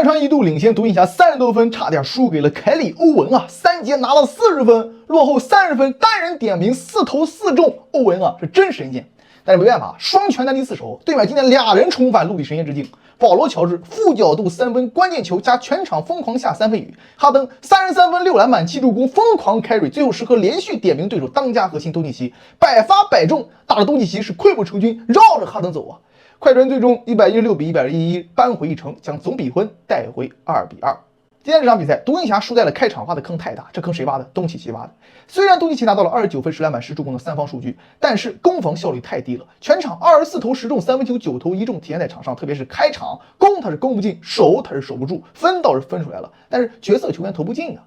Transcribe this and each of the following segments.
快船一度领先独行侠30多分，差点输给了凯里·欧文啊！3节拿了40分，落后30分，单人点评4投4中，欧文啊是真神仙。但是没办法，双拳难敌四手，对面今天俩人重返陆地神仙之境。保罗·乔治负角度3分，关键球加全场疯狂下3分雨。哈登33分6篮板7助攻，疯狂开瑞，最后时刻连续点名对手当家核心东契奇，百发百中，打的东契奇是溃不成军，绕着哈登走啊！快船最终116比111扳回一城，将总比分带回2比2。今天这场比赛，独行侠输在了开场挖的坑太大，这坑谁挖的？东契奇挖的。虽然东契奇拿到了29分10篮板10助攻的三方数据，但是攻防效率太低了，全场24投10中，3分球9投1中体现在场上，特别是开场攻他是攻不进，守他是守不住，分倒是分出来了，但是角色球员投不进啊。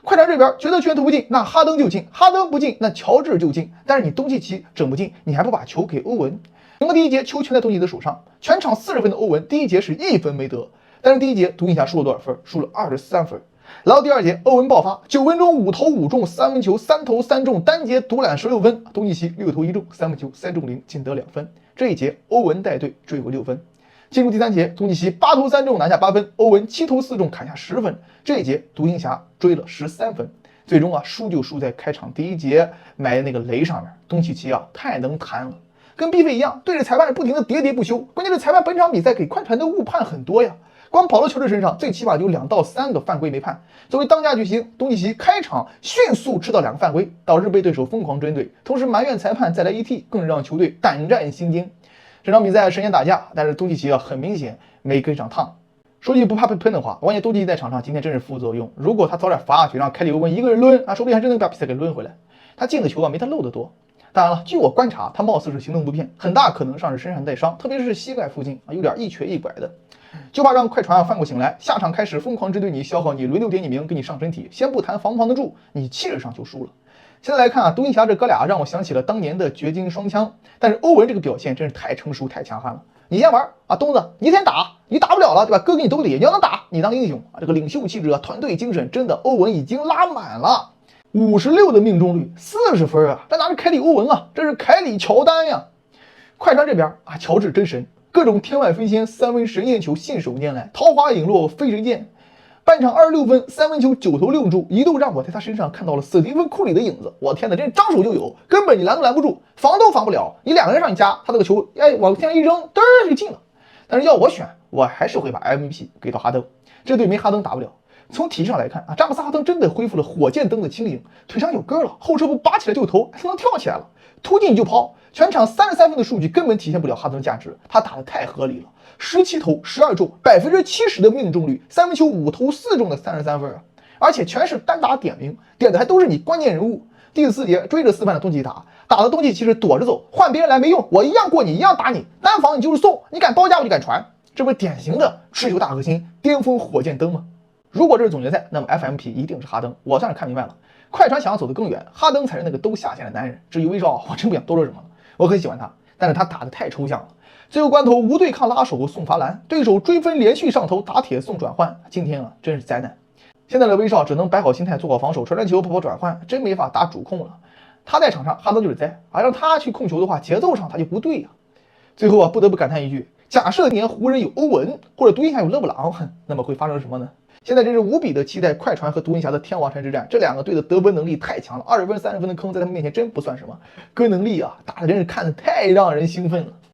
快船这边角色球员投不进，那哈登就进，哈登不进，那乔治就进，但是你东契奇整不进，你还不把球给欧文？整个第一节球全在东契奇的手上，全场40分的欧文，第一节是1分没得。但是第一节独行侠输了多少分？输了23分。来到第二节，欧文爆发，9分钟5投5中，3分球3投3中，单节独揽16分。东契奇6投1中，3分球3中0，仅得2分。这一节欧文带队追回6分。进入第三节，东契奇8投3中拿下8分，欧文7投4中砍下10分。这一节独行侠追了13分。最终输就输在开场第一节埋那个雷上面。东契奇太能弹了。跟 B 费一样，对着裁判不停的喋喋不休。关键是裁判本场比赛给快船的误判很多呀，光保罗·乔治身上最起码有2到3个犯规没判。作为当家巨星，东契奇开场迅速吃到2个犯规，导致被对手疯狂针对，同时埋怨裁判再来一替，更让球队胆战心惊。这场比赛神仙打架，但是东契奇很明显没跟上趟。说句不怕被喷的话，关键东契奇在场上今天真是副作用。如果他早点罚下去，让凯里·欧文一个人抡说不定还真能把比赛给抡回来。他进的球没他漏得多。当然了，据我观察，他貌似是行动不便，很大可能上是身上带伤，特别是膝盖附近有点一瘸一拐的，就怕让快船翻过醒来，下场开始疯狂针对你，消耗你，轮流点你名，给你上身体。先不谈防不防得住，你气势上就输了。现在来看独行侠这哥俩让我想起了当年的掘金双枪，但是欧文这个表现真是太成熟太强悍了。你先玩东子，你先打，你打不了了对吧？哥给你兜底，你要能打，你当英雄这个领袖气质团队精神真的欧文已经拉满了。56的命中率，40分这哪是凯里·欧文这是凯里·乔丹呀！快船这边乔治真神，各种天外飞仙三分神箭球信手拈来，桃花影落飞神剑。半场26分，3分球9投6中，一度让我在他身上看到了斯蒂芬·库里的影子。我天哪，这张手就有，根本你拦都拦不住，防都防不了。你2个人上你夹，他这个球往天上一扔，嘚儿就进了。但是要我选，我还是会把 MVP 给到哈登，这队没哈登打不了。从体质上来看詹姆斯哈登真的恢复了火箭灯的轻盈，腿上有根了，后撤步拔起来就投，还能跳起来了，突进就抛。全场33分的数据根本体现不了哈登的价值，他打得太合理了，17投12中，70%的命中率，3分球5投4中的33分而且全是单打点名，点的还都是你关键人物。第4节追着4犯的东契奇打的东契奇是躲着走，换别人来没用，我一样过你，一样打你，单防你就是送，你敢包夹我就敢传，这不是典型的持球大核心，巅峰火箭灯吗？如果这是总决赛，那么 FMP 一定是哈登。我算是看明白了，快船想要走得更远，哈登才是那个都下线的男人。至于威少，我真不想多说什么了，我很喜欢他，但是他打得太抽象了。最后关头无对抗拉手送罚篮，对手追分连续上头打铁送转换，今天真是灾难。现在的威少只能摆好心态做好防守，传球跑转换，真没法打主控了。他在场上，哈登就是在让他去控球的话，节奏上他就不对最后不得不感叹一句，假设年湖人有欧文，或者独行侠有勒布朗，那么会发生什么呢？现在真是无比的期待快船和独行侠的天王山之战，这2个队的得分能力太强了，20分30分的坑在他们面前真不算什么，个人能力打的真是看得太让人兴奋了。